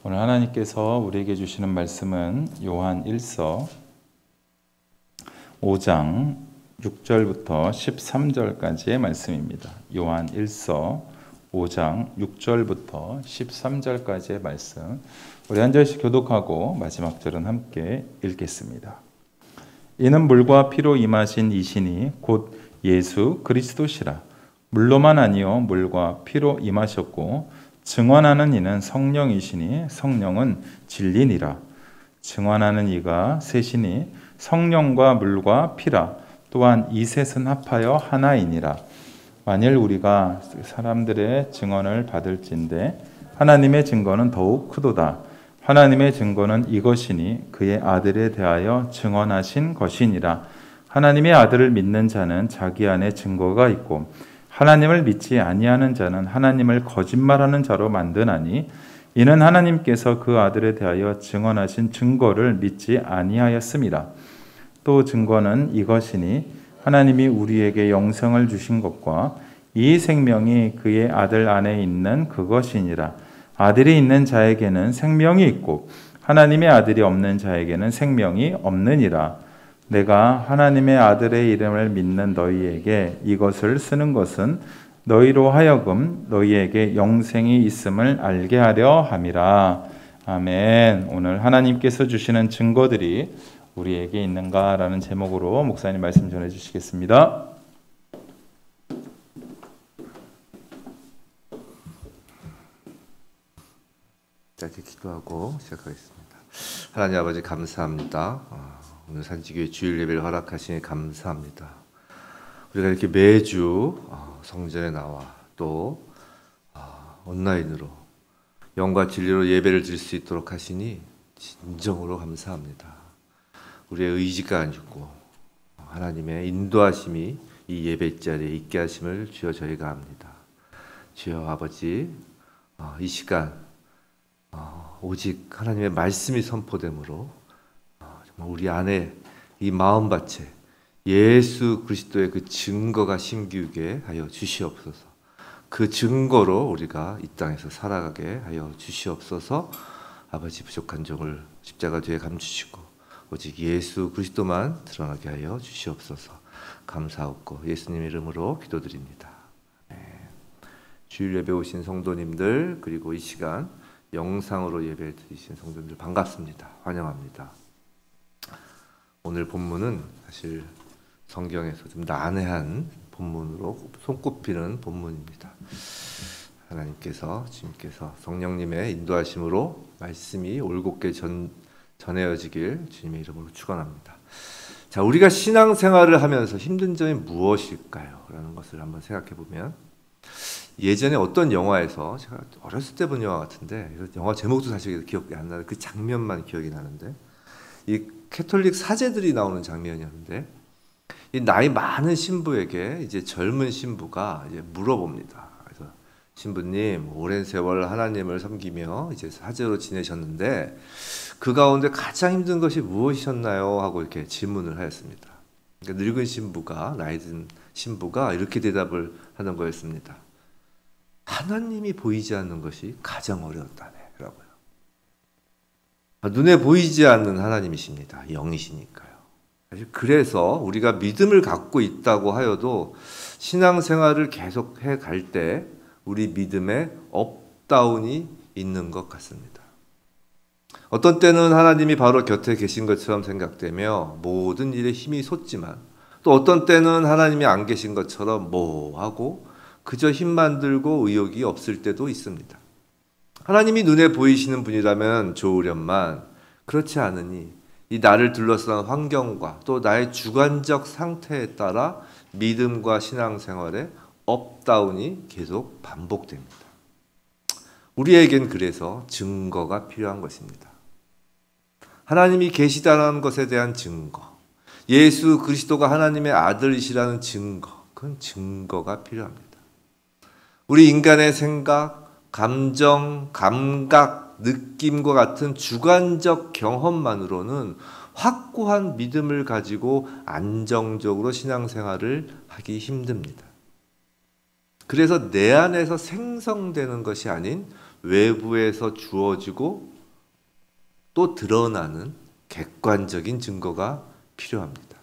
오늘 하나님께서 우리에게 주시는 말씀은 요한 1서 5장 6절부터 13절까지의 말씀입니다. 요한 1서 5장 6절부터 13절까지의 말씀. 우리 한 절씩 교독하고 마지막 절은 함께 읽겠습니다. 이는 물과 피로 임하신 이신이 곧 예수 그리스도시라. 물로만 아니요 물과 피로 임하셨고 증언하는 이는 성령이시니 성령은 진리니라. 증언하는 이가 셋이니 성령과 물과 피라. 또한 이 셋은 합하여 하나이니라. 만일 우리가 사람들의 증언을 받을진대 하나님의 증거는 더욱 크도다. 하나님의 증거는 이것이니 그의 아들에 대하여 증언하신 것이니라. 하나님의 아들을 믿는 자는 자기 안에 증거가 있고 하나님을 믿지 아니하는 자는 하나님을 거짓말하는 자로 만드나니 이는 하나님께서 그 아들에 대하여 증언하신 증거를 믿지 아니하였음이라. 또 증거는 이것이니 하나님이 우리에게 영생을 주신 것과 이 생명이 그의 아들 안에 있는 그것이니라. 아들이 있는 자에게는 생명이 있고 하나님의 아들이 없는 자에게는 생명이 없느니라. 내가 하나님의 아들의 이름을 믿는 너희에게 이것을 쓰는 것은 너희로 하여금 너희에게 영생이 있음을 알게 하려 함이라. 아멘. 오늘 하나님께서 주시는 증거들이 우리에게 있는가라는 제목으로 목사님 말씀 전해 주시겠습니다. 짧게 기도하고 시작하겠습니다. 하나님 아버지 감사합니다. 오늘 산지교회 주일 예배를 허락하시니 감사합니다. 우리가 이렇게 매주 성전에 나와 또 온라인으로 영과 진리로 예배를 드릴 수 있도록 하시니 진정으로 감사합니다. 우리의 의지가 아니고 하나님의 인도하심이 이 예배 자리에 있게 하심을 주여 저희가 합니다. 주여 아버지 이 시간 오직 하나님의 말씀이 선포됨으로 우리 안에 이 마음밭에 예수 그리스도의 그 증거가 심기게 하여 주시옵소서. 그 증거로 우리가 이 땅에서 살아가게 하여 주시옵소서. 아버지 부족한 종을 십자가 뒤에 감추시고 오직 예수 그리스도만 드러나게 하여 주시옵소서. 감사하고 예수님 이름으로 기도드립니다. 주일 예배 오신 성도님들 그리고 이 시간 영상으로 예배 드리신 성도님들 반갑습니다. 환영합니다. 오늘 본문은 사실 성경에서 좀 난해한 본문으로 손꼽히는 본문입니다. 하나님께서 주님께서 성령님의 인도하심으로 말씀이 올곧게 전해지길 주님의 이름으로 축원합니다. 자, 우리가 신앙생활을 하면서 힘든 점이 무엇일까요? 라는 것을 한번 생각해 보면 예전에 어떤 영화에서 제가 어렸을 때 본 영화 같은데 영화 제목도 사실 기억이 안 나는데 그 장면만 기억이 나는데 이 캐톨릭 사제들이 나오는 장면이었는데 이 나이 많은 신부에게 이제 젊은 신부가 이제 물어봅니다. 그래서 신부님 오랜 세월 하나님을 섬기며 이제 사제로 지내셨는데 그 가운데 가장 힘든 것이 무엇이셨나요? 하고 이렇게 질문을 하였습니다. 그러니까 늙은 신부가 나이 든 신부가 이렇게 대답을 하는 거였습니다. 하나님이 보이지 않는 것이 가장 어려웠다네 라고요. 눈에 보이지 않는 하나님이십니다. 영이시니까요. 사실 그래서 우리가 믿음을 갖고 있다고 하여도 신앙생활을 계속해 갈 때 우리 믿음에 업다운이 있는 것 같습니다. 어떤 때는 하나님이 바로 곁에 계신 것처럼 생각되며 모든 일에 힘이 솟지만 또 어떤 때는 하나님이 안 계신 것처럼 모호하고 그저 힘만 들고 의욕이 없을 때도 있습니다. 하나님이 눈에 보이시는 분이라면 좋으련만 그렇지 않으니 이 나를 둘러싼 환경과 또 나의 주관적 상태에 따라 믿음과 신앙생활의 업다운이 계속 반복됩니다. 우리에겐 그래서 증거가 필요한 것입니다. 하나님이 계시다는 것에 대한 증거, 예수 그리스도가 하나님의 아들이시라는 증거, 그건 증거가 필요합니다. 우리 인간의 생각, 감정, 감각, 느낌과 같은 주관적 경험만으로는 확고한 믿음을 가지고 안정적으로 신앙생활을 하기 힘듭니다. 그래서 내 안에서 생성되는 것이 아닌 외부에서 주어지고 또 드러나는 객관적인 증거가 필요합니다.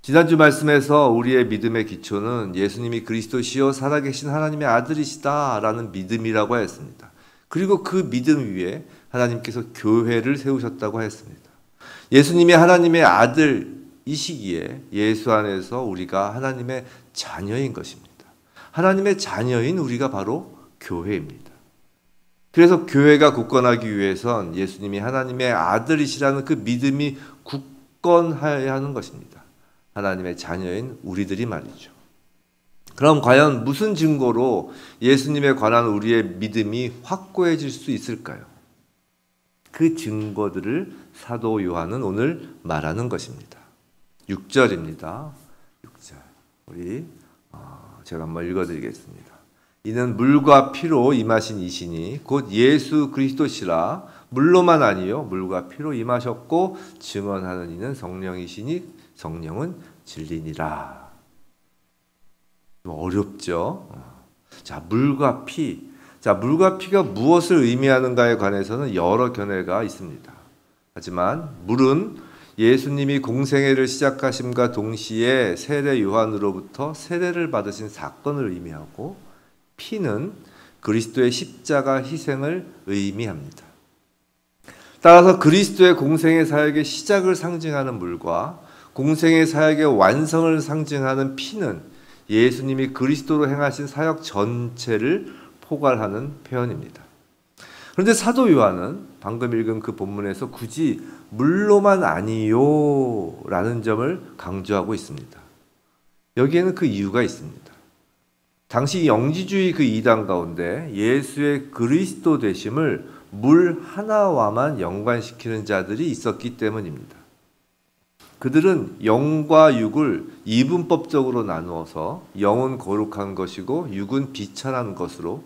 지난주 말씀에서 우리의 믿음의 기초는 예수님이 그리스도시요 살아계신 하나님의 아들이시다라는 믿음이라고 했습니다. 그리고 그 믿음 위에 하나님께서 교회를 세우셨다고 했습니다. 예수님이 하나님의 아들이시기에 예수 안에서 우리가 하나님의 자녀인 것입니다. 하나님의 자녀인 우리가 바로 교회입니다. 그래서 교회가 굳건하기 위해선 예수님이 하나님의 아들이시라는 그 믿음이 굳건해야 하는 것입니다. 하나님의 자녀인 우리들이 말이죠. 그럼 과연 무슨 증거로 예수님에 관한 우리의 믿음이 확고해질 수 있을까요? 그 증거들을 사도 요한은 오늘 말하는 것입니다. 6절입니다. 6절. 우리 제가 한번 읽어드리겠습니다. 이는 물과 피로 임하신 이시니 곧 예수 그리스도시라. 물로만 아니요 물과 피로 임하셨고 증언하는 이는 성령이시니 성령은 진리니라. 어렵죠? 자, 물과 피. 자, 물과 피가 무엇을 의미하는가에 관해서는 여러 견해가 있습니다. 하지만 물은 예수님이 공생애를 시작하심과 동시에 세례 요한으로부터 세례를 받으신 사건을 의미하고, 피는 그리스도의 십자가 희생을 의미합니다. 따라서 그리스도의 공생애 사역의 시작을 상징하는 물과 공생애 사역의 완성을 상징하는 피는 예수님이 그리스도로 행하신 사역 전체를 포괄하는 표현입니다. 그런데 사도 요한은 방금 읽은 그 본문에서 굳이 물로만 아니요 라는 점을 강조하고 있습니다. 여기에는 그 이유가 있습니다. 당시 영지주의 그 이단 가운데 예수의 그리스도 되심을 물 하나와만 연관시키는 자들이 있었기 때문입니다. 그들은 영과 육을 이분법적으로 나누어서 영은 거룩한 것이고 육은 비천한 것으로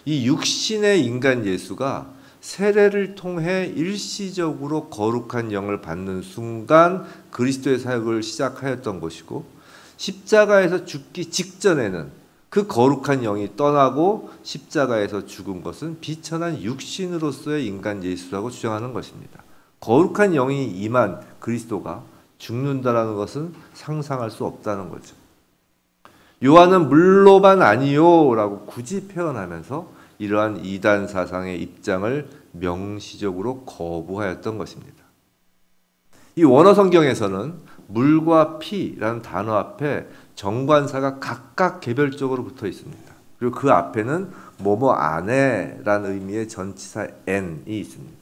이 육신의 인간 예수가 세례를 통해 일시적으로 거룩한 영을 받는 순간 그리스도의 사역을 시작하였던 것이고, 십자가에서 죽기 직전에는 그 거룩한 영이 떠나고 십자가에서 죽은 것은 비천한 육신으로서의 인간 예수라고 주장하는 것입니다. 거룩한 영이 임한 그리스도가 죽는다라는 것은 상상할 수 없다는 거죠. 요한은 물로만 아니요 라고 굳이 표현하면서 이러한 이단 사상의 입장을 명시적으로 거부하였던 것입니다. 이 원어 성경에서는 물과 피라는 단어 앞에 정관사가 각각 개별적으로 붙어 있습니다. 그리고 그 앞에는 뭐뭐 안에라는 의미의 전치사 n이 있습니다.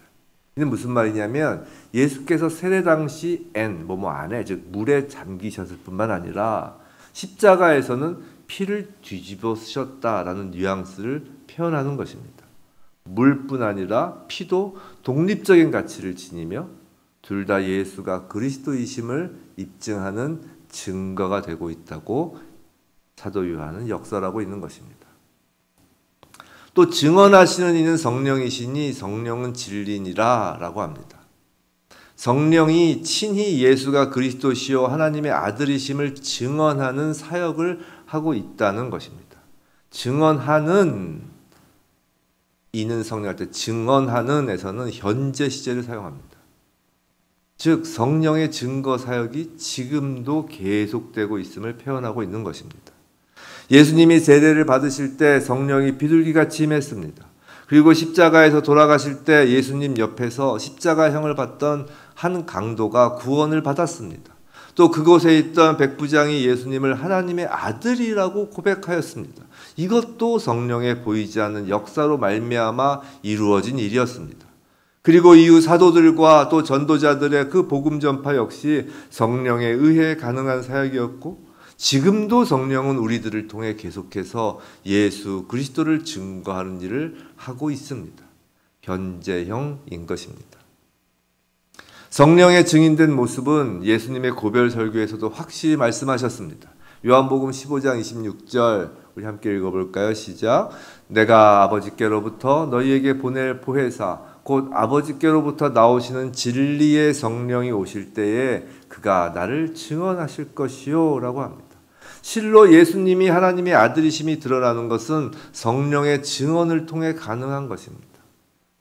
이는 무슨 말이냐면 예수께서 세례 당시 뭐뭐 안에, 즉 물에 잠기셨을 뿐만 아니라 십자가에서는 피를 뒤집어 쓰셨다라는 뉘앙스를 표현하는 것입니다. 물뿐 아니라 피도 독립적인 가치를 지니며 둘 다 예수가 그리스도이심을 입증하는 증거가 되고 있다고 사도 요한은 역설하고 있는 것입니다. 또 증언하시는 이는 성령이시니 성령은 진리니라 라고 합니다. 성령이 친히 예수가 그리스도시요 하나님의 아들이심을 증언하는 사역을 하고 있다는 것입니다. 증언하는 이는 성령할 때 증언하는에서는 현재 시제를 사용합니다. 즉 성령의 증거 사역이 지금도 계속되고 있음을 표현하고 있는 것입니다. 예수님이 세례를 받으실 때 성령이 비둘기같이 임했습니다. 그리고 십자가에서 돌아가실 때 예수님 옆에서 십자가형을 받던 한 강도가 구원을 받았습니다. 또 그곳에 있던 백부장이 예수님을 하나님의 아들이라고 고백하였습니다. 이것도 성령의 보이지 않는 역사로 말미암아 이루어진 일이었습니다. 그리고 이후 사도들과 또 전도자들의 그 복음 전파 역시 성령에 의해 가능한 사역이었고, 지금도 성령은 우리들을 통해 계속해서 예수 그리스도를 증거하는 일을 하고 있습니다. 현재형인 것입니다. 성령의 증인된 모습은 예수님의 고별 설교에서도 확실히 말씀하셨습니다. 요한복음 15장 26절 우리 함께 읽어볼까요? 시작. 내가 아버지께로부터 너희에게 보낼 보혜사 곧 아버지께로부터 나오시는 진리의 성령이 오실 때에 그가 나를 증언하실 것이요 라고 합니다. 실로 예수님이 하나님의 아들이심이 드러나는 것은 성령의 증언을 통해 가능한 것입니다.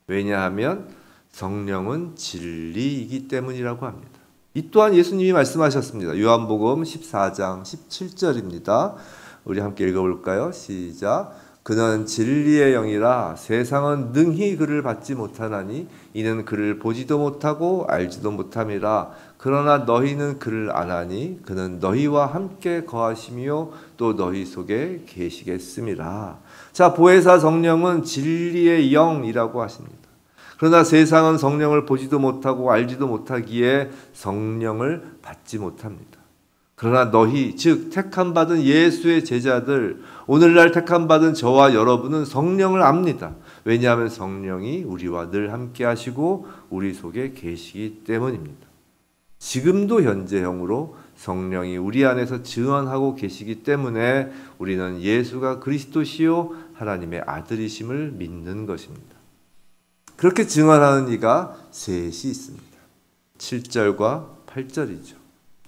왜냐하면 성령은 진리이기 때문이라고 합니다. 이 또한 예수님이 말씀하셨습니다. 요한복음 14장 17절입니다. 우리 함께 읽어볼까요? 시작. 그는 진리의 영이라 세상은 능히 그를 받지 못하나니 이는 그를 보지도 못하고 알지도 못함이라. 그러나 너희는 그를 아나니 그는 너희와 함께 거하시며 또 너희 속에 계시겠음이라. 자, 보혜사 성령은 진리의 영이라고 하십니다. 그러나 세상은 성령을 보지도 못하고 알지도 못하기에 성령을 받지 못합니다. 그러나 너희, 즉 택함 받은 예수의 제자들, 오늘날 택함 받은 저와 여러분은 성령을 압니다. 왜냐하면 성령이 우리와 늘 함께 하시고 우리 속에 계시기 때문입니다. 지금도 현재형으로 성령이 우리 안에서 증언하고 계시기 때문에 우리는 예수가 그리스도시요 하나님의 아들이심을 믿는 것입니다. 그렇게 증언하는 이가 셋이 있습니다. 7절과 8절이죠.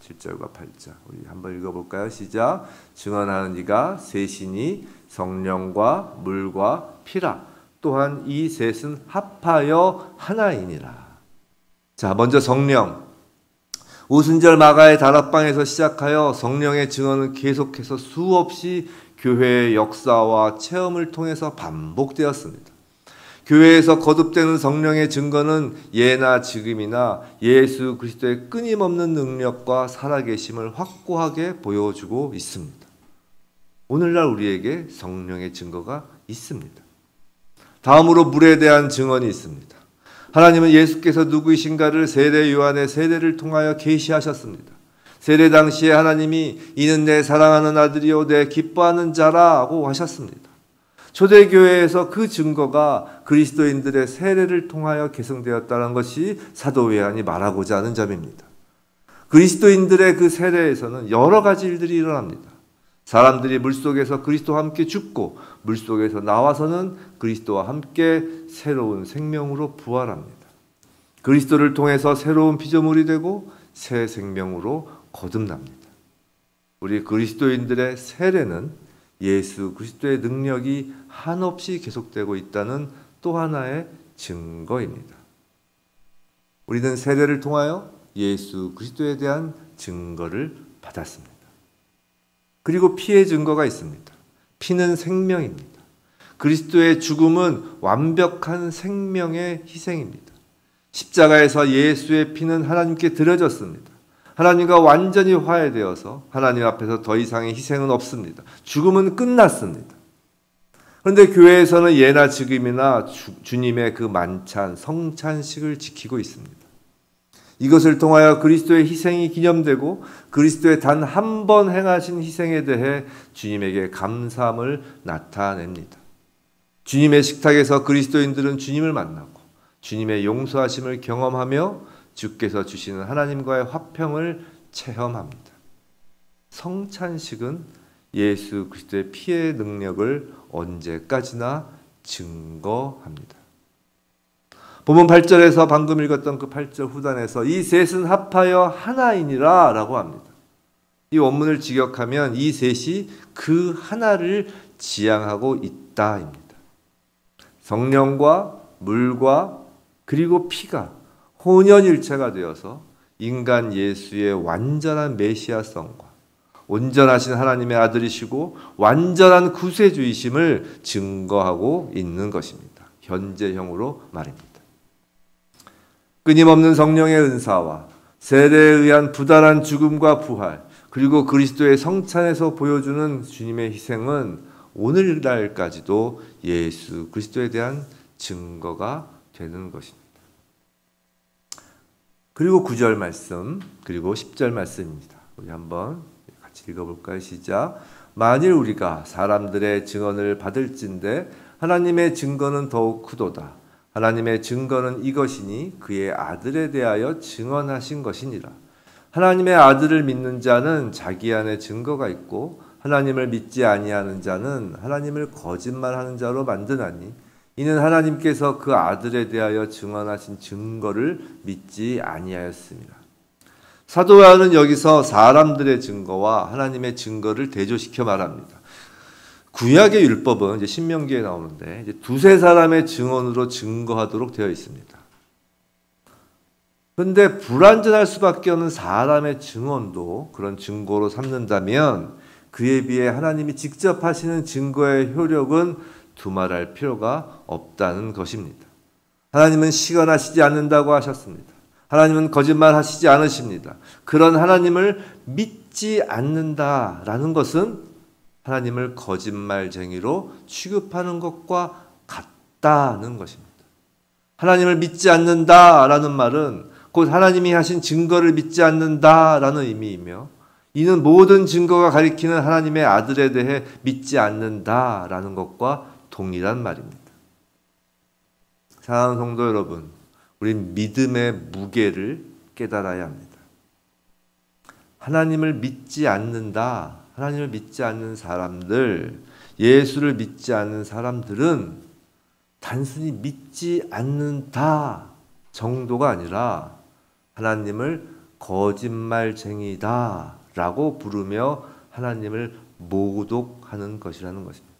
7절과 8절. 우리 한번 읽어볼까요? 시작. 증언하는 이가 셋이니 성령과 물과 피라. 또한 이 셋은 합하여 하나이니라. 자, 먼저 성령. 오순절 마가의 다락방에서 시작하여 성령의 증언은 계속해서 수없이 교회의 역사와 체험을 통해서 반복되었습니다. 교회에서 거듭되는 성령의 증거는 예나 지금이나 예수 그리스도의 끊임없는 능력과 살아계심을 확고하게 보여주고 있습니다. 오늘날 우리에게 성령의 증거가 있습니다. 다음으로 물에 대한 증언이 있습니다. 하나님은 예수께서 누구이신가를 세례 요한의 세례를 통하여 계시하셨습니다. 세례 당시에 하나님이 이는 내 사랑하는 아들이요 내 기뻐하는 자라고 하셨습니다. 초대교회에서 그 증거가 그리스도인들의 세례를 통하여 계승되었다는 것이 사도 요한이 말하고자 하는 점입니다. 그리스도인들의 그 세례에서는 여러 가지 일들이 일어납니다. 사람들이 물속에서 그리스도와 함께 죽고 물속에서 나와서는 그리스도와 함께 새로운 생명으로 부활합니다. 그리스도를 통해서 새로운 피조물이 되고 새 생명으로 거듭납니다. 우리 그리스도인들의 세례는 예수 그리스도의 능력이 한없이 계속되고 있다는 또 하나의 증거입니다. 우리는 세례를 통하여 예수 그리스도에 대한 증거를 받았습니다. 그리고 피의 증거가 있습니다. 피는 생명입니다. 그리스도의 죽음은 완벽한 생명의 희생입니다. 십자가에서 예수의 피는 하나님께 드려졌습니다. 하나님과 완전히 화해되어서 하나님 앞에서 더 이상의 희생은 없습니다. 죽음은 끝났습니다. 그런데 교회에서는 예나 지금이나 주님의 그 만찬, 성찬식을 지키고 있습니다. 이것을 통하여 그리스도의 희생이 기념되고 그리스도의 단 한 번 행하신 희생에 대해 주님에게 감사함을 나타냅니다. 주님의 식탁에서 그리스도인들은 주님을 만나고 주님의 용서하심을 경험하며 주께서 주시는 하나님과의 화평을 체험합니다. 성찬식은 예수 그리스도의 피의 능력을 언제까지나 증거합니다. 본문 8절에서 방금 읽었던 그 8절 후단에서 이 셋은 합하여 하나이니라 라고 합니다. 이 원문을 직역하면 이 셋이 그 하나를 지향하고 있다입니다. 성령과 물과 그리고 피가 혼연일체가 되어서 인간 예수의 완전한 메시아성과 온전하신 하나님의 아들이시고 완전한 구세주이심을 증거하고 있는 것입니다. 현재형으로 말입니다. 끊임없는 성령의 은사와 세례에 의한 부단한 죽음과 부활 그리고 그리스도의 성찬에서 보여주는 주님의 희생은 오늘날까지도 예수 그리스도에 대한 증거가 되는 것입니다. 그리고 9절 말씀, 그리고 10절 말씀입니다. 우리 한번 같이 읽어볼까요? 시작. 만일 우리가 사람들의 증언을 받을진대 하나님의 증거는 더욱 크도다. 하나님의 증거는 이것이니 그의 아들에 대하여 증언하신 것이니라. 하나님의 아들을 믿는 자는 자기 안에 증거가 있고 하나님을 믿지 아니하는 자는 하나님을 거짓말하는 자로 만드나니 이는 하나님께서 그 아들에 대하여 증언하신 증거를 믿지 아니하였습니다. 사도 요한은 여기서 사람들의 증거와 하나님의 증거를 대조시켜 말합니다. 구약의 율법은 이제 신명기에 나오는데 이제 두세 사람의 증언으로 증거하도록 되어 있습니다. 그런데 불완전할 수밖에 없는 사람의 증언도 그런 증거로 삼는다면 그에 비해 하나님이 직접 하시는 증거의 효력은 두말할 필요가 없다는 것입니다. 하나님은 시건하시지 않는다고 하셨습니다. 하나님은 거짓말하시지 않으십니다. 그런 하나님을 믿지 않는다라는 것은 하나님을 거짓말쟁이로 취급하는 것과 같다는 것입니다. 하나님을 믿지 않는다라는 말은 곧 하나님이 하신 증거를 믿지 않는다라는 의미이며, 이는 모든 증거가 가리키는 하나님의 아들에 대해 믿지 않는다라는 것과 동일한 말입니다. 사랑하는 성도 여러분, 우린 믿음의 무게를 깨달아야 합니다. 하나님을 믿지 않는다, 하나님을 믿지 않는 사람들, 예수를 믿지 않는 사람들은 단순히 믿지 않는다 정도가 아니라 하나님을 거짓말쟁이다 라고 부르며 하나님을 모독하는 것이라는 것입니다.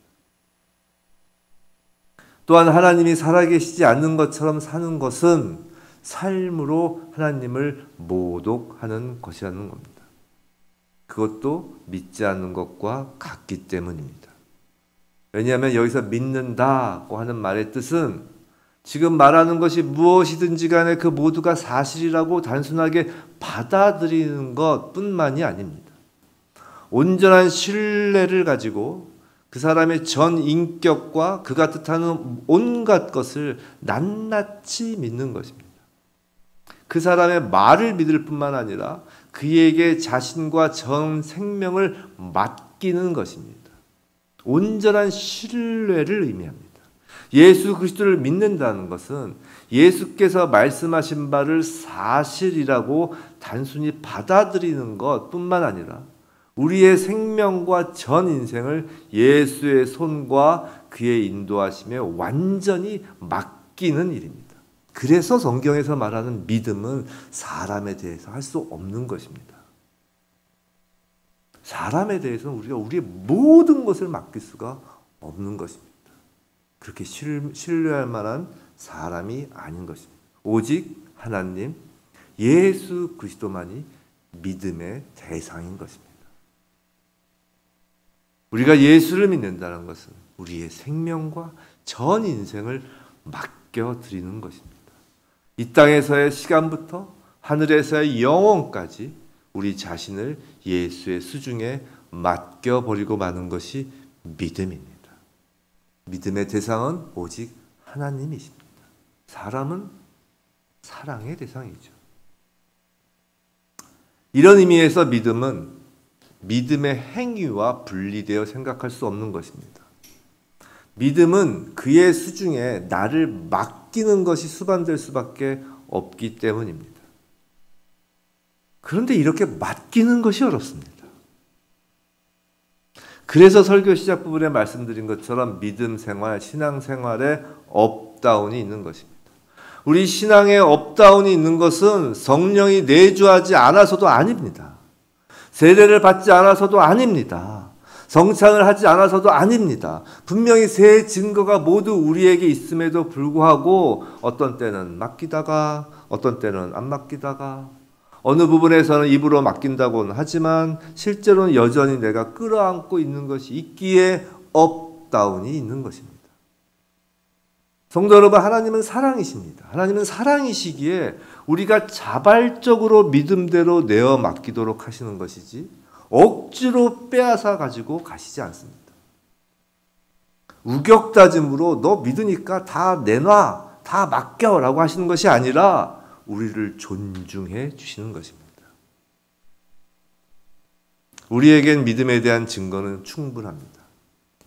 또한 하나님이 살아계시지 않는 것처럼 사는 것은 삶으로 하나님을 모독하는 것이라는 겁니다. 그것도 믿지 않는 것과 같기 때문입니다. 왜냐하면 여기서 믿는다고 하는 말의 뜻은 지금 말하는 것이 무엇이든지 간에 그 모두가 사실이라고 단순하게 받아들이는 것뿐만이 아닙니다. 온전한 신뢰를 가지고 그 사람의 전 인격과 그가 뜻하는 온갖 것을 낱낱이 믿는 것입니다. 그 사람의 말을 믿을 뿐만 아니라 그에게 자신과 전 생명을 맡기는 것입니다. 온전한 신뢰를 의미합니다. 예수 그리스도를 믿는다는 것은 예수께서 말씀하신 바를 사실이라고 단순히 받아들이는 것뿐만 아니라 우리의 생명과 전 인생을 예수의 손과 그의 인도하심에 완전히 맡기는 일입니다. 그래서 성경에서 말하는 믿음은 사람에 대해서 할 수 없는 것입니다. 사람에 대해서는 우리가 우리의 모든 것을 맡길 수가 없는 것입니다. 그렇게 신뢰할 만한 사람이 아닌 것입니다. 오직 하나님, 예수 그리스도만이 믿음의 대상인 것입니다. 우리가 예수를 믿는다는 것은 우리의 생명과 전 인생을 맡겨드리는 것입니다. 이 땅에서의 시간부터 하늘에서의 영원까지 우리 자신을 예수의 수중에 맡겨버리고 마는 것이 믿음입니다. 믿음의 대상은 오직 하나님이십니다. 사람은 사랑의 대상이죠. 이런 의미에서 믿음은 믿음의 행위와 분리되어 생각할 수 없는 것입니다. 믿음은 그의 수중에 나를 맡기는 것이 수반될 수밖에 없기 때문입니다. 그런데 이렇게 맡기는 것이 어렵습니다. 그래서 설교 시작 부분에 말씀드린 것처럼 믿음 생활, 신앙 생활에 업다운이 있는 것입니다. 우리 신앙에 업다운이 있는 것은 성령이 내주하지 않아서도 아닙니다. 세례를 받지 않아서도 아닙니다. 성찬을 하지 않아서도 아닙니다. 분명히 세 증거가 모두 우리에게 있음에도 불구하고 어떤 때는 맡기다가 어떤 때는 안 맡기다가 어느 부분에서는 입으로 맡긴다고는 하지만 실제로는 여전히 내가 끌어안고 있는 것이 있기에 업다운이 있는 것입니다. 성도 여러분, 하나님은 사랑이십니다. 하나님은 사랑이시기에 우리가 자발적으로 믿음대로 내어 맡기도록 하시는 것이지 억지로 빼앗아 가지고 가시지 않습니다. 우격다짐으로 너 믿으니까 다 내놔, 다 맡겨라고 하시는 것이 아니라 우리를 존중해 주시는 것입니다. 우리에겐 믿음에 대한 증거는 충분합니다.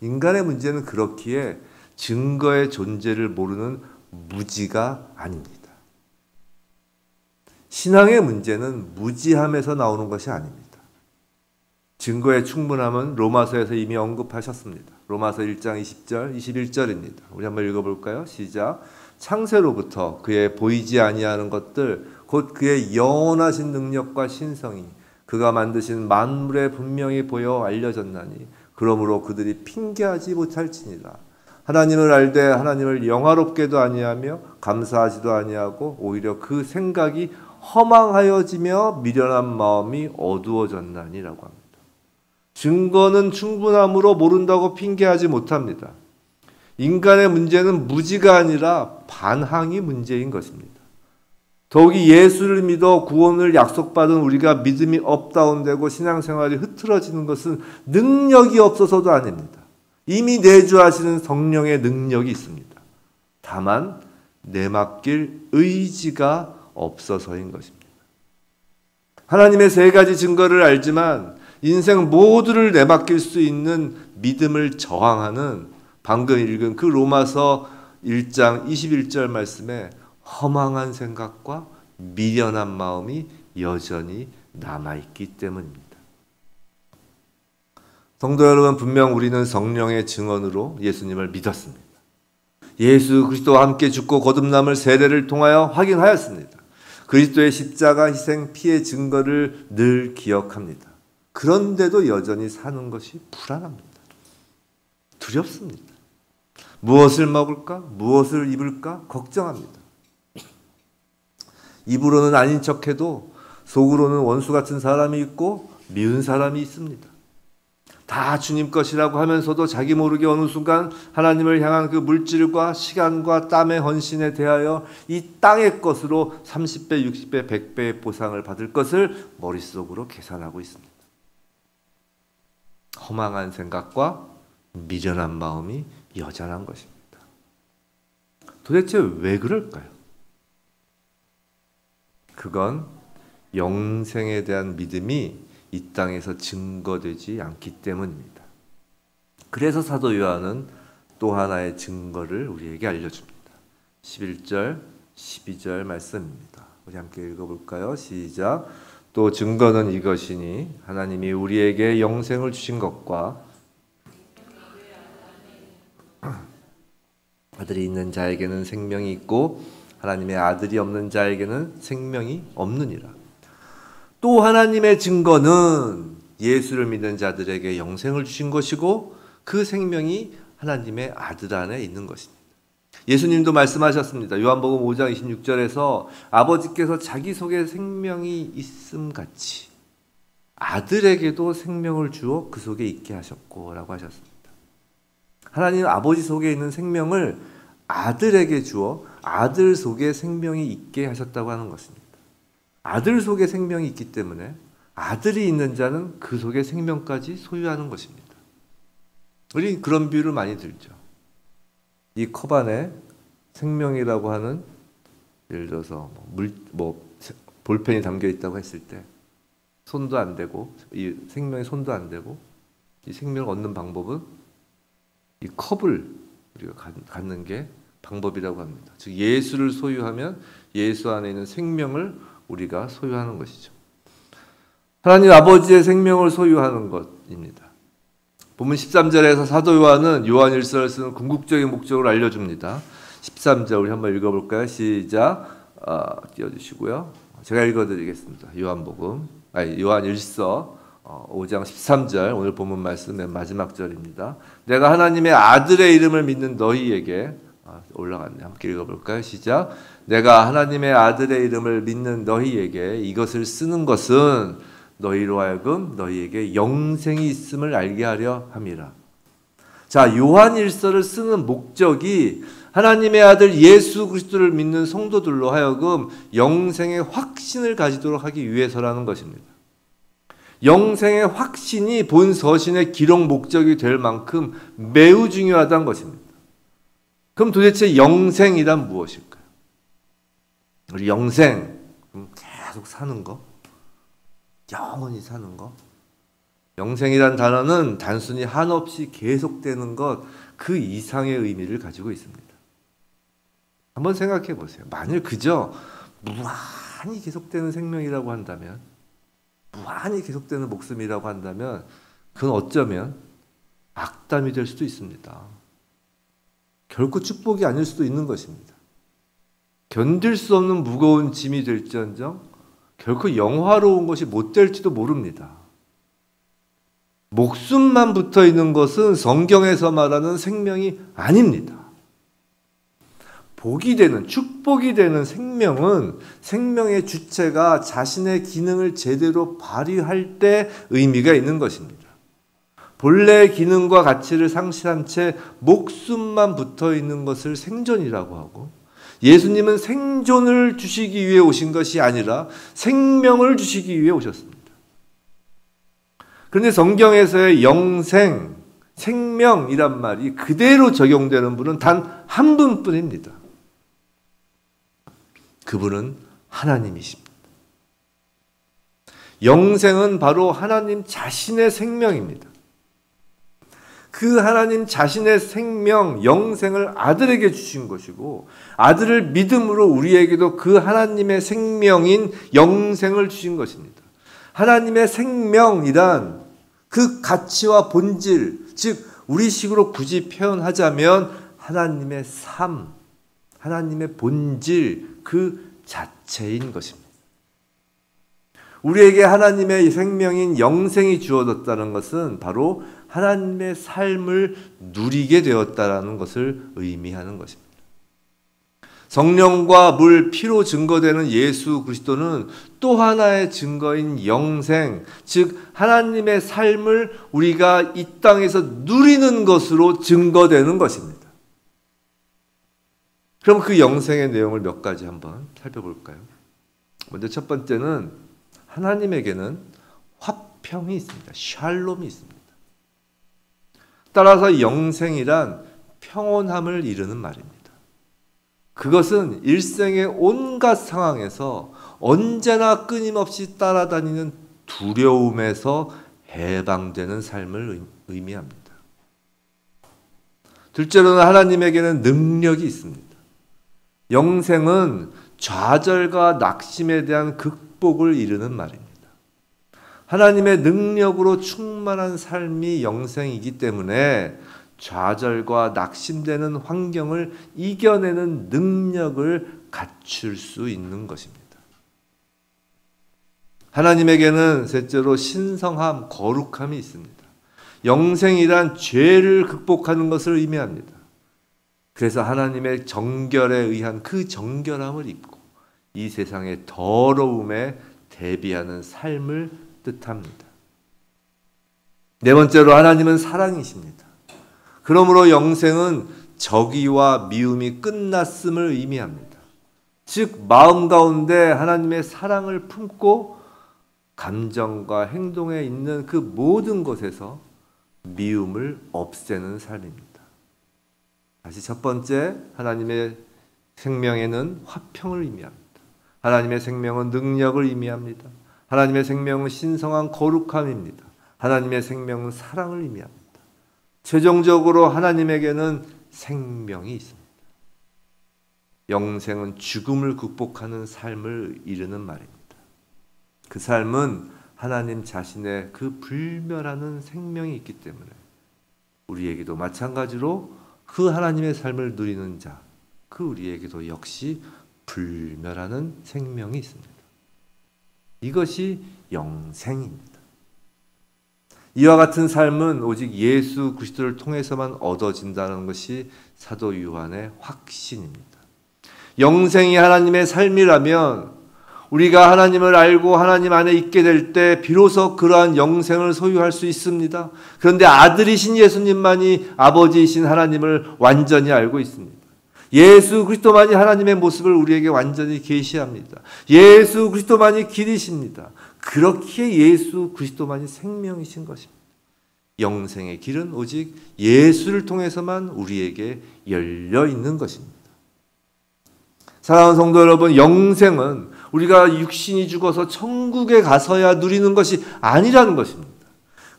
인간의 문제는 그렇기에 증거의 존재를 모르는 무지가 아닙니다. 신앙의 문제는 무지함에서 나오는 것이 아닙니다. 증거의 충분함은 로마서에서 이미 언급하셨습니다. 로마서 1장 20절, 21절입니다. 우리 한번 읽어볼까요? 시작. 창세로부터 그의 보이지 아니하는 것들 곧 그의 영원하신 능력과 신성이 그가 만드신 만물에 분명히 보여 알려졌나니 그러므로 그들이 핑계하지 못할지니라. 하나님을 알되 하나님을 영화롭게도 아니하며 감사하지도 아니하고 오히려 그 생각이 허망하여지며 미련한 마음이 어두워졌나니라고 합니다. 증거는 충분함으로 모른다고 핑계하지 못합니다. 인간의 문제는 무지가 아니라 반항이 문제인 것입니다. 더욱이 예수를 믿어 구원을 약속받은 우리가 믿음이 업다운되고 신앙생활이 흐트러지는 것은 능력이 없어서도 아닙니다. 이미 내주하시는 성령의 능력이 있습니다. 다만 내맡길 의지가 없어서인 것입니다. 하나님의 세 가지 증거를 알지만 인생 모두를 내맡길 수 있는 믿음을 저항하는 방금 읽은 그 로마서 1장 21절 말씀에 허망한 생각과 미련한 마음이 여전히 남아있기 때문입니다. 성도 여러분, 분명 우리는 성령의 증언으로 예수님을 믿었습니다. 예수 그리스도와 함께 죽고 거듭남을 세례를 통하여 확인하였습니다. 그리스도의 십자가 희생 피의 증거를 늘 기억합니다. 그런데도 여전히 사는 것이 불안합니다. 두렵습니다. 무엇을 먹을까? 무엇을 입을까? 걱정합니다. 입으로는 아닌 척해도 속으로는 원수 같은 사람이 있고 미운 사람이 있습니다. 다 주님 것이라고 하면서도 자기 모르게 어느 순간 하나님을 향한 그 물질과 시간과 땀의 헌신에 대하여 이 땅의 것으로 30배, 60배, 100배의 보상을 받을 것을 머릿속으로 계산하고 있습니다. 허망한 생각과 미련한 마음이 여전한 것입니다. 도대체 왜 그럴까요? 그건 영생에 대한 믿음이 이 땅에서 증거되지 않기 때문입니다. 그래서 사도 요한은 또 하나의 증거를 우리에게 알려줍니다. 11절, 12절 말씀입니다. 우리 함께 읽어볼까요? 시작. 또 증거는 이것이니 하나님이 우리에게 영생을 주신 것과 아들이 있는 자에게는 생명이 있고 하나님의 아들이 없는 자에게는 생명이 없느니라. 또 하나님의 증거는 예수를 믿는 자들에게 영생을 주신 것이고 그 생명이 하나님의 아들 안에 있는 것입니다. 예수님도 말씀하셨습니다. 요한복음 5장 26절에서 아버지께서 자기 속에 생명이 있음 같이 아들에게도 생명을 주어 그 속에 있게 하셨고 라고 하셨습니다. 하나님 아버지 속에 있는 생명을 아들에게 주어 아들 속에 생명이 있게 하셨다고 하는 것입니다. 아들 속에 생명이 있기 때문에 아들이 있는 자는 그 속에 생명까지 소유하는 것입니다. 우리 그런 비유를 많이 들죠. 이 컵 안에 생명이라고 하는, 예를 들어서 볼펜이 담겨 있다고 했을 때 손도 안 대고, 이 생명의 손도 안 대고, 이 생명을 얻는 방법은 이 컵을 우리가 갖는 게 방법이라고 합니다. 즉 예수를 소유하면 예수 안에 있는 생명을 우리가 소유하는 것이죠. 하나님 아버지의 생명을 소유하는 것입니다. 본문 13절에서 사도 요한은 요한일서를 쓰는 궁극적인 목적을 알려줍니다. 13절 우리 한번 읽어볼까요? 시작. 띄워주시고요. 제가 읽어드리겠습니다. 요한일서 5장 13절 오늘 본문 말씀 맨 마지막 절입니다. 내가 하나님의 아들의 이름을 믿는 너희에게, 올라갔네. 함께 읽어볼까요? 시작. 내가 하나님의 아들의 이름을 믿는 너희에게 이것을 쓰는 것은 너희로 하여금 너희에게 영생이 있음을 알게 하려 함이라. 자, 요한일서를 쓰는 목적이 하나님의 아들 예수 그리스도를 믿는 성도들로 하여금 영생의 확신을 가지도록 하기 위해서라는 것입니다. 영생의 확신이 본 서신의 기록 목적이 될 만큼 매우 중요하다는 것입니다. 그럼 도대체 영생이란 무엇일까요? 우리 영생, 계속 사는 거, 영원히 사는 거. 영생이란 단어는 단순히 한없이 계속되는 것, 그 이상의 의미를 가지고 있습니다. 한번 생각해 보세요. 만일 그저 무한히 계속되는 생명이라고 한다면, 무한히 계속되는 목숨이라고 한다면 그건 어쩌면 악담이 될 수도 있습니다. 결코 축복이 아닐 수도 있는 것입니다. 견딜 수 없는 무거운 짐이 될지언정 결코 영화로운 것이 못 될지도 모릅니다. 목숨만 붙어 있는 것은 성경에서 말하는 생명이 아닙니다. 복이 되는, 축복이 되는 생명은 생명의 주체가 자신의 기능을 제대로 발휘할 때 의미가 있는 것입니다. 본래의 기능과 가치를 상실한 채 목숨만 붙어 있는 것을 생존이라고 하고, 예수님은 생존을 주시기 위해 오신 것이 아니라 생명을 주시기 위해 오셨습니다. 그런데 성경에서의 영생, 생명이란 말이 그대로 적용되는 분은 단 한 분뿐입니다. 그분은 하나님이십니다. 영생은 바로 하나님 자신의 생명입니다. 그 하나님 자신의 생명, 영생을 아들에게 주신 것이고, 아들을 믿음으로 우리에게도 그 하나님의 생명인 영생을 주신 것입니다. 하나님의 생명이란 그 가치와 본질, 즉 우리식으로 굳이 표현하자면 하나님의 삶, 하나님의 본질 그 자체인 것입니다. 우리에게 하나님의 생명인 영생이 주어졌다는 것은 바로 하나님의 삶을 누리게 되었다는 것을 의미하는 것입니다. 성령과 물, 피로 증거되는 예수 그리스도는 또 하나의 증거인 영생, 즉 하나님의 삶을 우리가 이 땅에서 누리는 것으로 증거되는 것입니다. 그럼 그 영생의 내용을 몇 가지 한번 살펴볼까요? 먼저 첫 번째는 하나님에게는 화평이 있습니다. 샬롬이 있습니다. 따라서 영생이란 평온함을 이루는 말입니다. 그것은 일생의 온갖 상황에서 언제나 끊임없이 따라다니는 두려움에서 해방되는 삶을 의미합니다. 둘째로는 하나님에게는 능력이 있습니다. 영생은 좌절과 낙심에 대한 극복을 이루는 말입니다. 하나님의 능력으로 충만한 삶이 영생이기 때문에 좌절과 낙심되는 환경을 이겨내는 능력을 갖출 수 있는 것입니다. 하나님에게는 셋째로 신성함, 거룩함이 있습니다. 영생이란 죄를 극복하는 것을 의미합니다. 그래서 하나님의 정결에 의한 그 정결함을 입고 이 세상의 더러움에 대비하는 삶을 뜻합니다. 네 번째로 하나님은 사랑이십니다. 그러므로 영생은 적의와 미움이 끝났음을 의미합니다. 즉 마음 가운데 하나님의 사랑을 품고 감정과 행동에 있는 그 모든 것에서 미움을 없애는 삶입니다. 다시 첫 번째, 하나님의 생명에는 화평을 의미합니다. 하나님의 생명은 능력을 의미합니다. 하나님의 생명은 신성한 거룩함입니다. 하나님의 생명은 사랑을 의미합니다. 최종적으로 하나님에게는 생명이 있습니다. 영생은 죽음을 극복하는 삶을 이루는 말입니다. 그 삶은 하나님 자신의 그 불멸하는 생명이 있기 때문에 우리에게도 마찬가지로 그 하나님의 삶을 누리는 자, 그 우리에게도 역시 불멸하는 생명이 있습니다. 이것이 영생입니다. 이와 같은 삶은 오직 예수 그리스도를 통해서만 얻어진다는 것이 사도 요한의 확신입니다. 영생이 하나님의 삶이라면 우리가 하나님을 알고 하나님 안에 있게 될 때 비로소 그러한 영생을 소유할 수 있습니다. 그런데 아들이신 예수님만이 아버지이신 하나님을 완전히 알고 있습니다. 예수 그리스도만이 하나님의 모습을 우리에게 완전히 계시합니다. 예수 그리스도만이 길이십니다. 그렇기에 예수 그리스도만이 생명이신 것입니다. 영생의 길은 오직 예수를 통해서만 우리에게 열려 있는 것입니다. 사랑하는 성도 여러분, 영생은 우리가 육신이 죽어서 천국에 가서야 누리는 것이 아니라는 것입니다.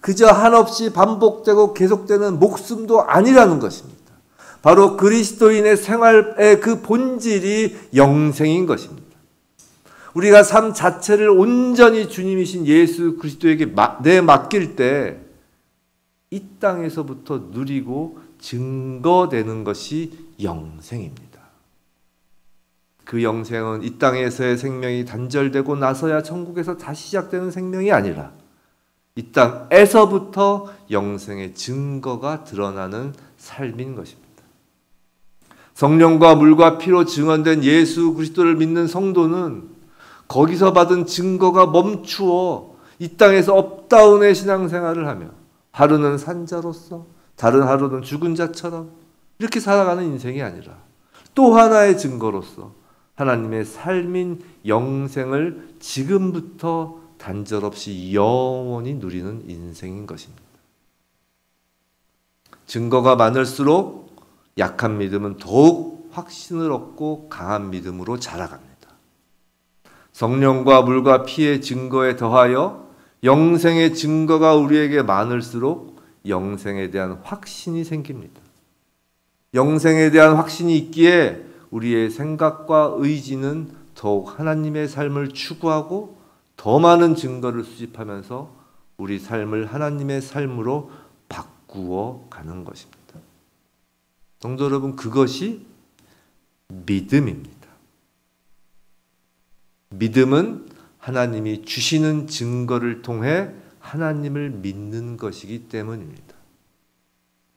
그저 한없이 반복되고 계속되는 목숨도 아니라는 것입니다. 바로 그리스도인의 생활의 그 본질이 영생인 것입니다. 우리가 삶 자체를 온전히 주님이신 예수 그리스도에게 내맡길 때 이 땅에서부터 누리고 증거되는 것이 영생입니다. 그 영생은 이 땅에서의 생명이 단절되고 나서야 천국에서 다시 시작되는 생명이 아니라 이 땅에서부터 영생의 증거가 드러나는 삶인 것입니다. 성령과 물과 피로 증언된 예수 그리스도를 믿는 성도는 거기서 받은 증거가 멈추어 이 땅에서 업다운의 신앙생활을 하며 하루는 산자로서 다른 하루는 죽은 자처럼 이렇게 살아가는 인생이 아니라 또 하나의 증거로서 하나님의 삶인 영생을 지금부터 단절없이 영원히 누리는 인생인 것입니다. 증거가 많을수록 약한 믿음은 더욱 확신을 얻고 강한 믿음으로 자라갑니다. 성령과 물과 피의 증거에 더하여 영생의 증거가 우리에게 많을수록 영생에 대한 확신이 생깁니다. 영생에 대한 확신이 있기에 우리의 생각과 의지는 더욱 하나님의 삶을 추구하고 더 많은 증거를 수집하면서 우리 삶을 하나님의 삶으로 바꾸어 가는 것입니다. 성도 여러분, 그것이 믿음입니다. 믿음은 하나님이 주시는 증거를 통해 하나님을 믿는 것이기 때문입니다.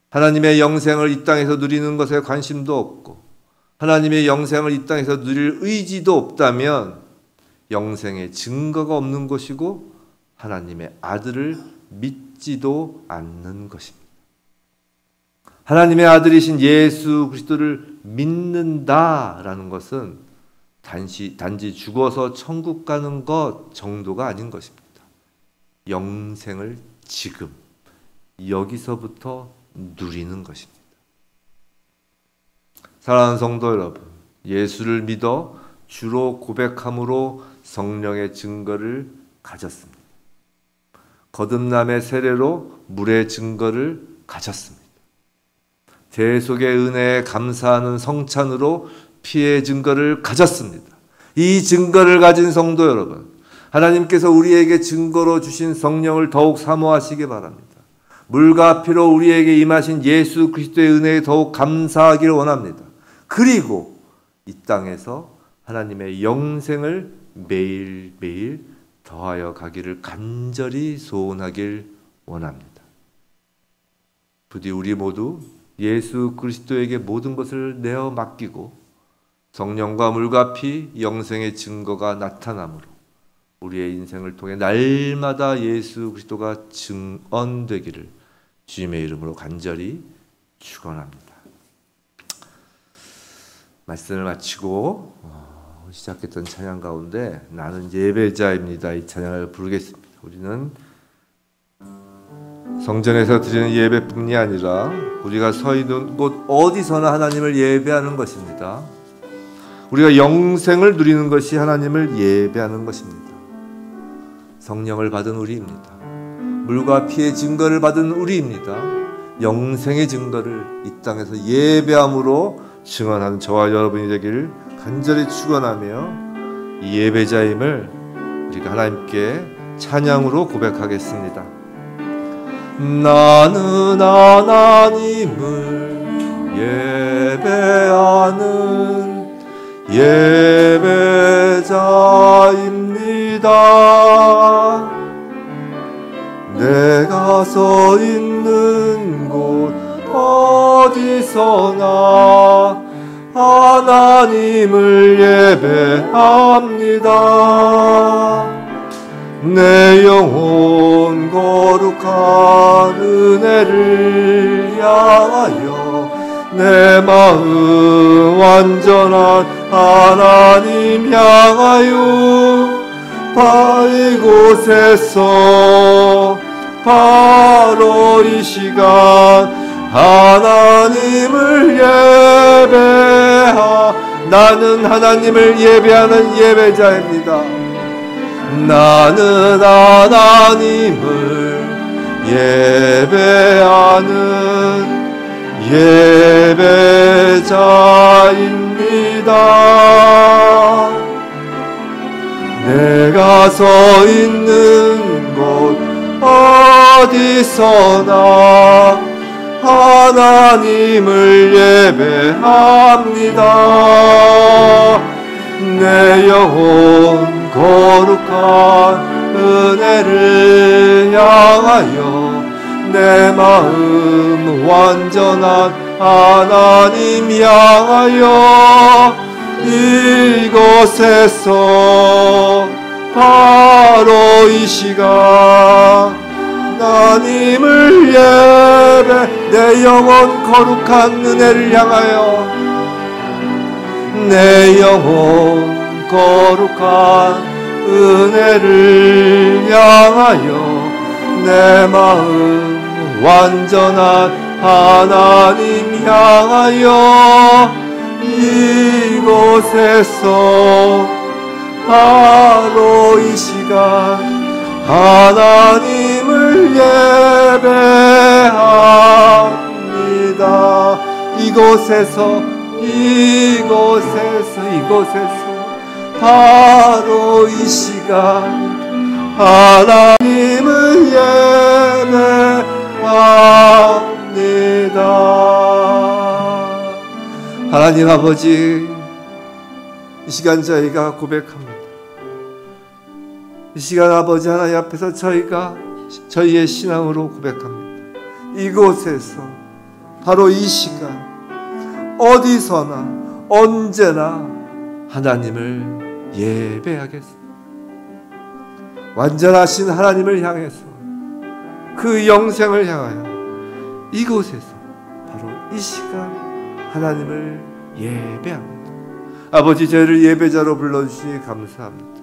하나님의 영생을 이 땅에서 누리는 것에 관심도 없고 하나님의 영생을 이 땅에서 누릴 의지도 없다면 영생의 증거가 없는 것이고 하나님의 아들을 믿지도 않는 것입니다. 하나님의 아들이신 예수 그리스도를 믿는다라는 것은 단지 죽어서 천국 가는 것 정도가 아닌 것입니다. 영생을 지금 여기서부터 누리는 것입니다. 사랑하는 성도 여러분, 예수를 믿어 주로 고백함으로 성령의 증거를 가졌습니다. 거듭남의 세례로 물의 증거를 가졌습니다. 대속의 은혜에 감사하는 성찬으로 피의 증거를 가졌습니다. 이 증거를 가진 성도 여러분, 하나님께서 우리에게 증거로 주신 성령을 더욱 사모하시기 바랍니다. 물과 피로 우리에게 임하신 예수 그리스도의 은혜에 더욱 감사하기를 원합니다. 그리고 이 땅에서 하나님의 영생을 매일매일 더하여 가기를 간절히 소원하길 원합니다. 부디 우리 모두 예수 그리스도에게 모든 것을 내어 맡기고 성령과 물과 피, 영생의 증거가 나타남으로 우리의 인생을 통해 날마다 예수 그리스도가 증언되기를 주님의 이름으로 간절히 축원합니다. 말씀을 마치고 시작했던 찬양 가운데 나는 예배자입니다. 이 찬양을 부르겠습니다. 우리는 성전에서 드리는 예배뿐이 아니라 우리가 서 있는 곳 어디서나 하나님을 예배하는 것입니다. 우리가 영생을 누리는 것이 하나님을 예배하는 것입니다. 성령을 받은 우리입니다. 물과 피의 증거를 받은 우리입니다. 영생의 증거를 이 땅에서 예배함으로 증언하는 저와 여러분이 되기를 간절히 축원하며 이 예배자임을 우리가 하나님께 찬양으로 고백하겠습니다. 나는 하나님을 예배하는 예배자입니다. 내가 서 있는 곳 어디서나 하나님을 예배합니다. 내 영혼 거룩한 은혜를 향하여 내 마음 완전한 하나님 향하여 이곳에서 바로 이 시간 하나님을 나는 하나님을 예배하는 예배자입니다. 나는 하나님을 예배하는 예배자입니다. 내가 서 있는 곳 어디서나 하나님을 예배합니다. 내 영혼 거룩한 은혜를 향하여 내 마음 완전한 하나님 향하여 이곳에서 바로 이 시간 하나님을 예배 내 영혼 거룩한 은혜를 향하여 내 영혼 거룩한 은혜를 향하여 내 마음 완전한 하나님 향하여 이곳에서 바로 이 시간 하나님을 예배합니다. 이곳에서 바로 이 시간 하나님을 예배합니다. 하나님 아버지, 이 시간 저희가 고백합니다. 이 시간 아버지 하나님 앞에서 저희가 저희의 신앙으로 고백합니다. 이곳에서 바로 이 시간 어디서나 언제나 하나님을 예배하겠습니다. 완전하신 하나님을 향해서 그 영생을 향하여 이곳에서 바로 이 시간 하나님을 예배합니다. 아버지, 저희를 예배자로 불러주시니 감사합니다.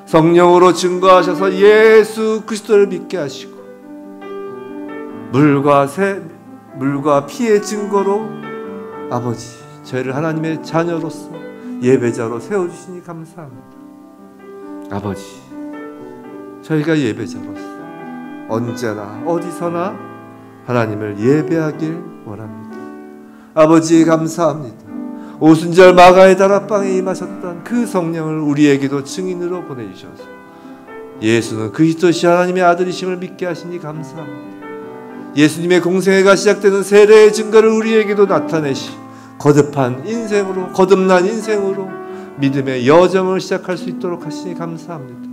성령으로 증거하셔서 예수 그리스도를 믿게 하시고 물과 피의 증거로 아버지 저희를 하나님의 자녀로서 예배자로 세워주시니 감사합니다. 아버지, 저희가 예배자로서 언제나 어디서나 하나님을 예배하길 원합니다. 아버지 감사합니다. 오순절 마가의 다락방에 임하셨던 그 성령을 우리에게도 증인으로 보내주셔서 예수는 그리스도시 하나님의 아들이심을 믿게 하시니 감사합니다. 예수님의 공생애가 시작되는 세례의 증거를 우리에게도 나타내시 거듭난 인생으로 믿음의 여정을 시작할 수 있도록 하시니 감사합니다.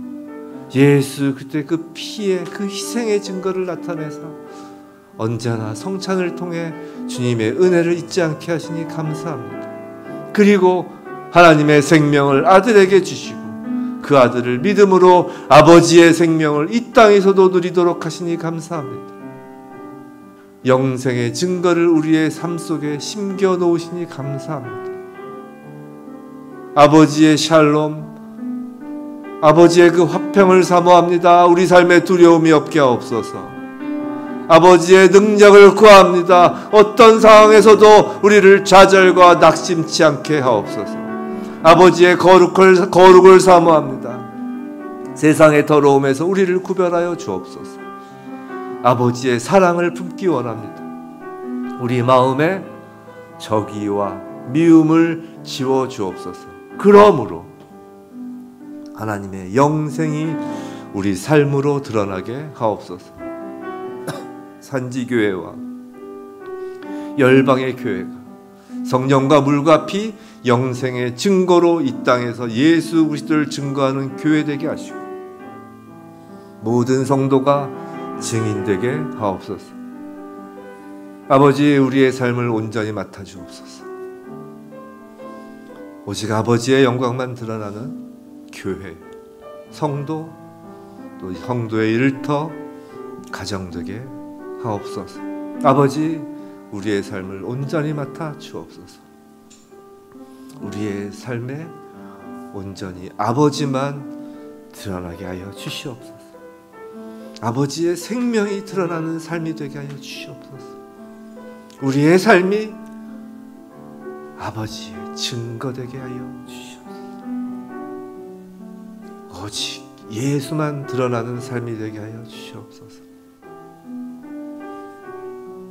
예수 그때 그 피의 그 희생의 증거를 나타내서 언제나 성찬을 통해 주님의 은혜를 잊지 않게 하시니 감사합니다. 그리고 하나님의 생명을 아들에게 주시고 그 아들을 믿음으로 아버지의 생명을 이 땅에서도 누리도록 하시니 감사합니다. 영생의 증거를 우리의 삶 속에 심겨 놓으시니 감사합니다. 아버지의 샬롬, 아버지의 그 화평을 사모합니다. 우리 삶에 두려움이 없게 하옵소서. 아버지의 능력을 구합니다. 어떤 상황에서도 우리를 좌절과 낙심치 않게 하옵소서. 아버지의 거룩을 사모합니다. 세상의 더러움에서 우리를 구별하여 주옵소서. 아버지의 사랑을 품기 원합니다. 우리 마음에 적의와 미움을 지워 주옵소서. 그러므로 하나님의 영생이 우리 삶으로 드러나게 하옵소서. 산지교회와 열방의 교회가 성령과 물과 피 영생의 증거로 이 땅에서 예수 그리스도를 증거하는 교회 되게 하시고 모든 성도가 증인되게 하옵소서. 아버지, 우리의 삶을 온전히 맡아 주옵소서. 오직 아버지의 영광만 드러나는 교회, 성도, 또 성도의 일터, 가정 되게 하옵소서. 아버지, 우리의 삶을 온전히 맡아 주옵소서. 우리의 삶에 온전히 아버지만 드러나게 하여 주시옵소서. 아버지의 생명이 드러나는 삶이 되게 하여 주시옵소서. 우리의 삶이 아버지의 증거되게 하여 주시옵소서. 오직 예수만 드러나는 삶이 되게 하여 주시옵소서.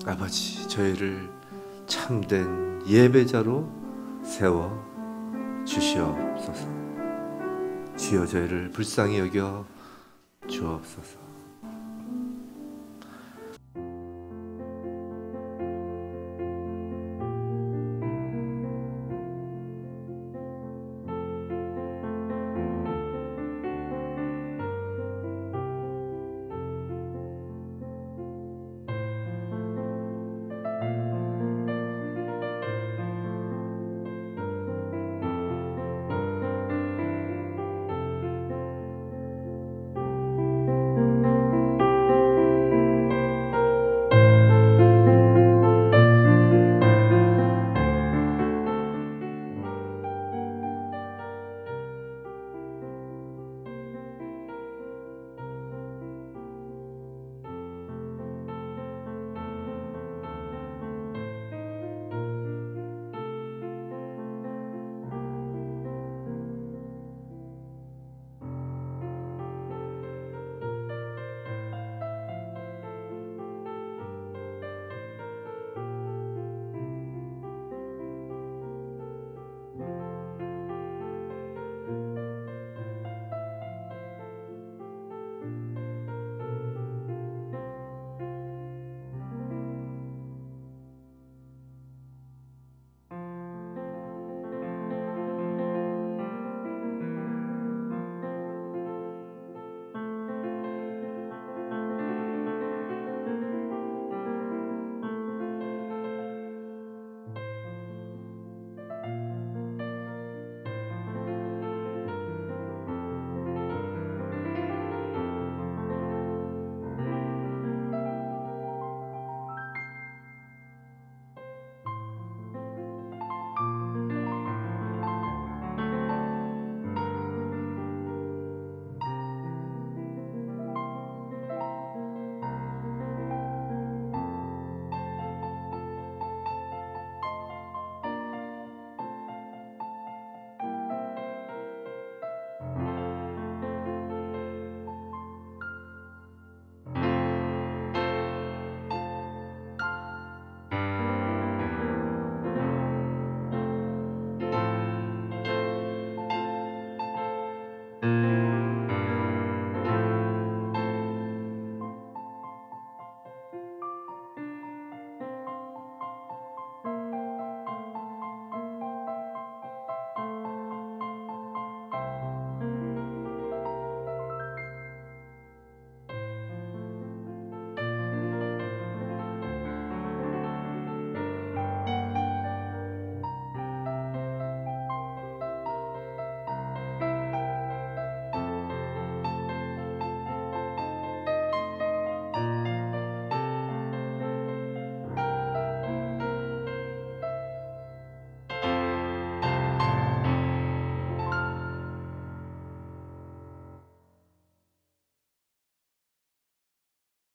아버지, 저희를 참된 예배자로 세워 주시옵소서. 주여, 저희를 불쌍히 여겨 주옵소서.